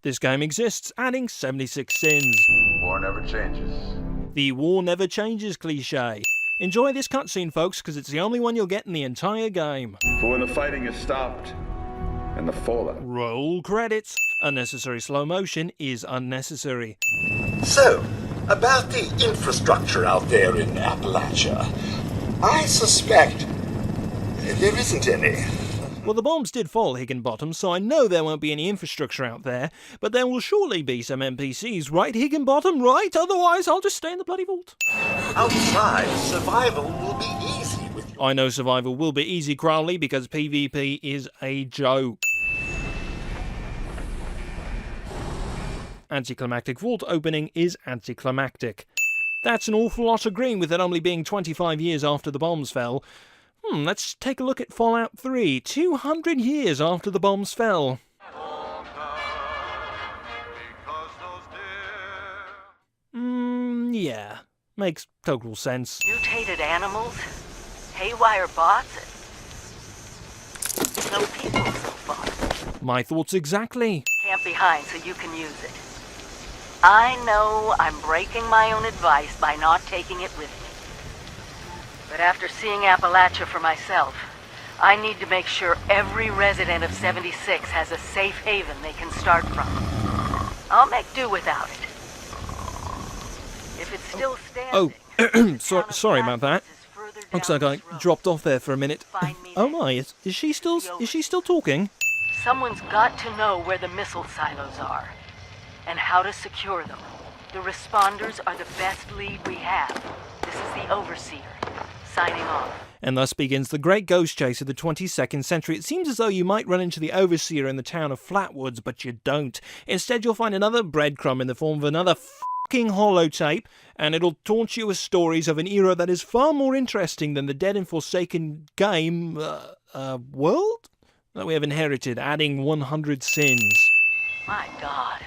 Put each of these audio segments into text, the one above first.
This game exists, adding 76 sins. War never changes. The war never changes cliché. Enjoy this cutscene, folks, because it's the only one you'll get in the entire game. For when the fighting is stopped and the fallout. Roll credits. Unnecessary slow motion is unnecessary. So, about the infrastructure out there in Appalachia, I suspect there isn't any. Well, the bombs did fall, Higginbottom, so I know there won't be any infrastructure out there, but there will surely be some NPCs, right, Higginbottom, right? Otherwise, I'll just stay in the bloody vault. Outside, survival will be easy with you. I know survival will be easy, Crowley, because PvP is a joke. Anticlimactic vault opening is anticlimactic. That's an awful lot agreeing with it only being 25 years after the bombs fell. Let's take a look at Fallout 3, 200 years after the bombs fell. Yeah, makes total sense. Mutated animals, haywire bots, no people so far. My thoughts exactly. Camp behind so you can use it. I know I'm breaking my own advice by not taking it with me. But after seeing Appalachia for myself, I need to make sure every resident of 76 has a safe haven they can start from. I'll make do without it. If it's still standing... Sorry about that. Looks like I dropped off there for a minute. Oh my, is she still talking? Someone's got to know where the missile silos are, and how to secure them. The responders are the best lead we have. This is the Overseer, signing off. And thus begins the great ghost chase of the 22nd century. It seems as though you might run into the Overseer in the town of Flatwoods, but you don't. Instead, you'll find another breadcrumb in the form of another fucking holotape, and it'll taunt you with stories of an era that is far more interesting than the dead and forsaken game, world that we have inherited, adding 100 sins. My God.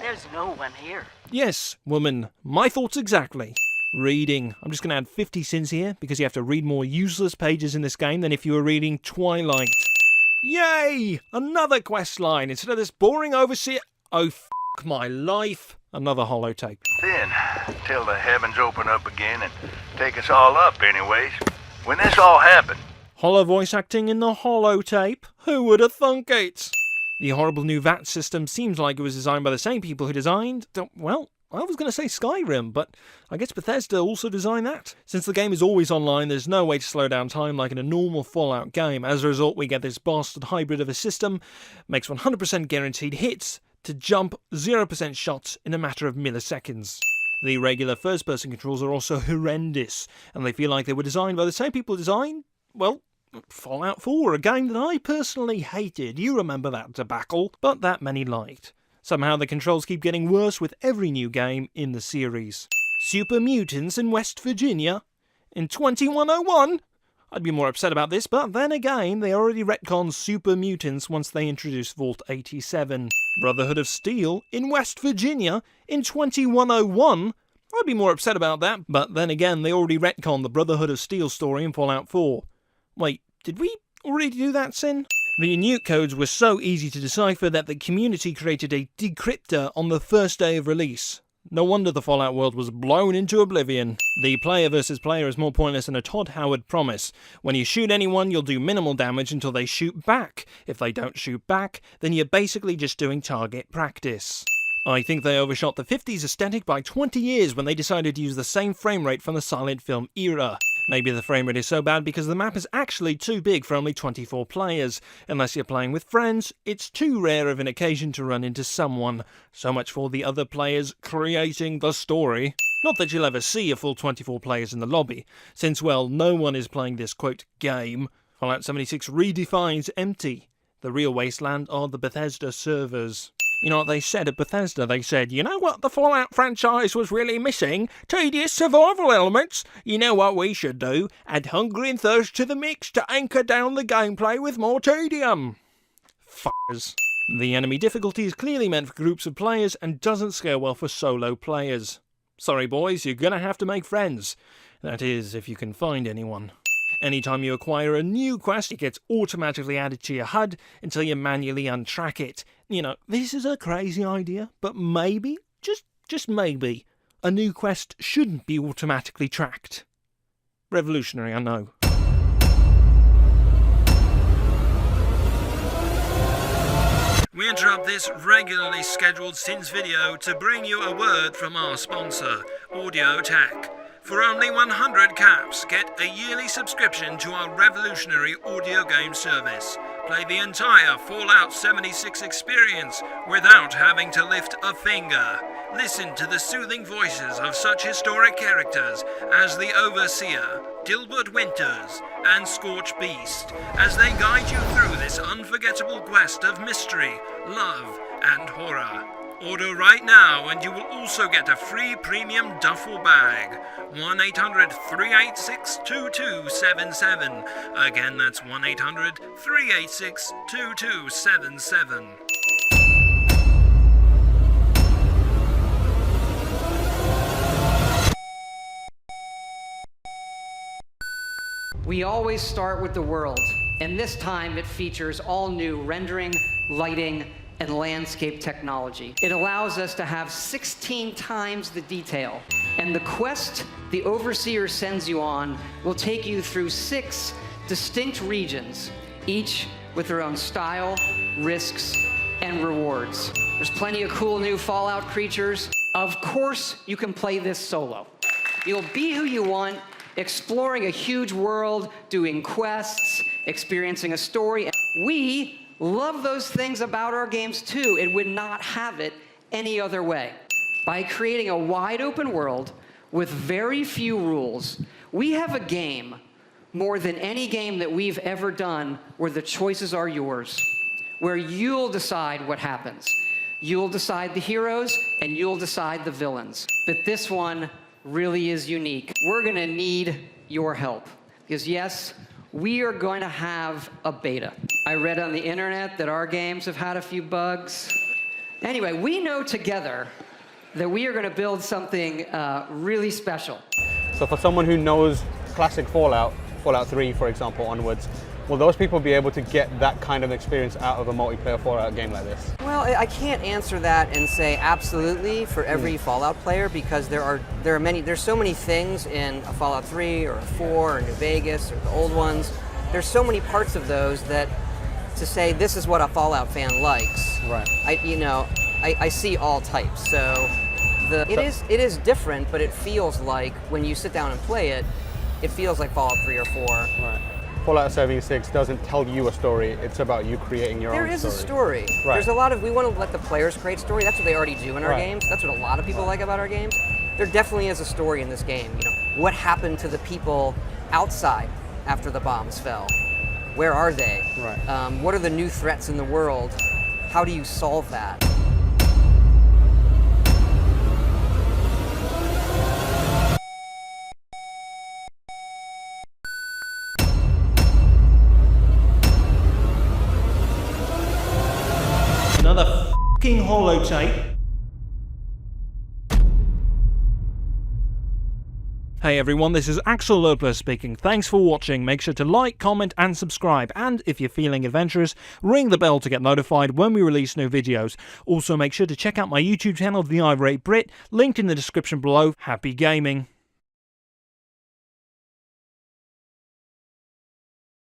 There's no one here. Yes, woman. My thoughts exactly. Reading. I'm just going to add 50 sins here, because you have to read more useless pages in this game than if you were reading Twilight. Yay! Another quest line instead of this boring Overseer. Oh, f*** my life. Another holotape. Then, till the heavens open up again and take us all up anyways. When this all happened... Holo voice acting in the holotape? Who would have thunk it? The horrible new VAT system seems like it was designed by the same people who designed... well, I was going to say Skyrim, but I guess Bethesda also designed that. Since the game is always online, there's no way to slow down time like in a normal Fallout game. As a result, we get this bastard hybrid of a system, makes 100% guaranteed hits, to jump 0% shots in a matter of milliseconds. The regular first-person controls are also horrendous, and they feel like they were designed by the same people who designed, well, Fallout 4, a game that I personally hated. You remember that debacle, but that many liked. Somehow the controls keep getting worse with every new game in the series. Super mutants in West Virginia? In 2101? I'd be more upset about this, but then again, they already retconned super mutants once they introduced Vault 87. Brotherhood of Steel in West Virginia in 2101? I'd be more upset about that, but then again, they already retconned the Brotherhood of Steel story in Fallout 4. Wait, did we already do that, Sin? The nuke codes were so easy to decipher that the community created a decryptor on the first day of release. No wonder the Fallout world was blown into oblivion. The player versus player is more pointless than a Todd Howard promise. When you shoot anyone, you'll do minimal damage until they shoot back. If they don't shoot back, then you're basically just doing target practice. I think they overshot the 50s aesthetic by 20 years when they decided to use the same frame rate from the silent film era. Maybe the frame rate is so bad because the map is actually too big for only 24 players. Unless you're playing with friends, it's too rare of an occasion to run into someone. So much for the other players creating the story. Not that you'll ever see a full 24 players in the lobby, since, well, no one is playing this, quote, game. Fallout 76 redefines empty. The real wasteland are the Bethesda servers. You know what they said at Bethesda? They said, you know what the Fallout franchise was really missing? Tedious survival elements. You know what we should do? Add hunger and thirst to the mix to anchor down the gameplay with more tedium. F***ers. The enemy difficulty is clearly meant for groups of players and doesn't scale well for solo players. Sorry boys, you're gonna have to make friends. That is, if you can find anyone. Anytime you acquire a new quest, it gets automatically added to your HUD until you manually untrack it. You know, this is a crazy idea, but maybe, just maybe, a new quest shouldn't be automatically tracked. Revolutionary, I know. We interrupt this regularly scheduled Sins video to bring you a word from our sponsor, Audio Tech. For only 100 caps, get a yearly subscription to our revolutionary audio game service. Play the entire Fallout 76 experience without having to lift a finger. Listen to the soothing voices of such historic characters as the Overseer, Dilbert Winters, and Scorch Beast, as they guide you through this unforgettable quest of mystery, love, and horror. Order right now and you will also get a free premium duffel bag. 1-800-386-2277. Again, that's 1-800-386-2277. We always start with the world, and this time it features all new rendering, lighting, and landscape technology. It allows us to have 16 times the detail, and the quest the Overseer sends you on will take you through 6 distinct regions, each with their own style, risks, and rewards. There's plenty of cool new Fallout creatures. Of course, you can play this solo. You'll be who you want, exploring a huge world, doing quests, experiencing a story. We love those things about our games too. It would not have it any other way. By creating a wide open world with very few rules, we have a game more than any game that we've ever done where the choices are yours, where you'll decide what happens. You'll decide the heroes and you'll decide the villains. But this one really is unique. We're gonna need your help because yes, we are going to have a beta. I read on the internet that our games have had a few bugs. Anyway, we know together that we are going to build something really special. So for someone who knows classic Fallout 3, for example, onwards, will those people be able to get that kind of experience out of a multiplayer Fallout game like this? Well, I can't answer that and say absolutely for every Fallout player because there's so many things in a Fallout 3 or a 4 or New Vegas or the old ones. There's so many parts of those that to say this is what a Fallout fan likes. Right. I see all types. So it is different, but it feels like when you sit down and play it, it feels like Fallout 3 or 4. Right. Fallout 76 doesn't tell you a story, it's about you creating your own story. There is a story. Right. There's a lot of, we want to let the players create story. That's what they already do in our games. That's what a lot of people like about our games. There definitely is a story in this game. You know, what happened to the people outside after the bombs fell? Where are they? Right. What are the new threats in the world? How do you solve that? Another f***ing holotape. Hey everyone, this is Axel Lopler speaking. Thanks for watching. Make sure to like, comment and subscribe. And if you're feeling adventurous, ring the bell to get notified when we release new videos. Also make sure to check out my YouTube channel, The Irate Brit, linked in the description below. Happy gaming.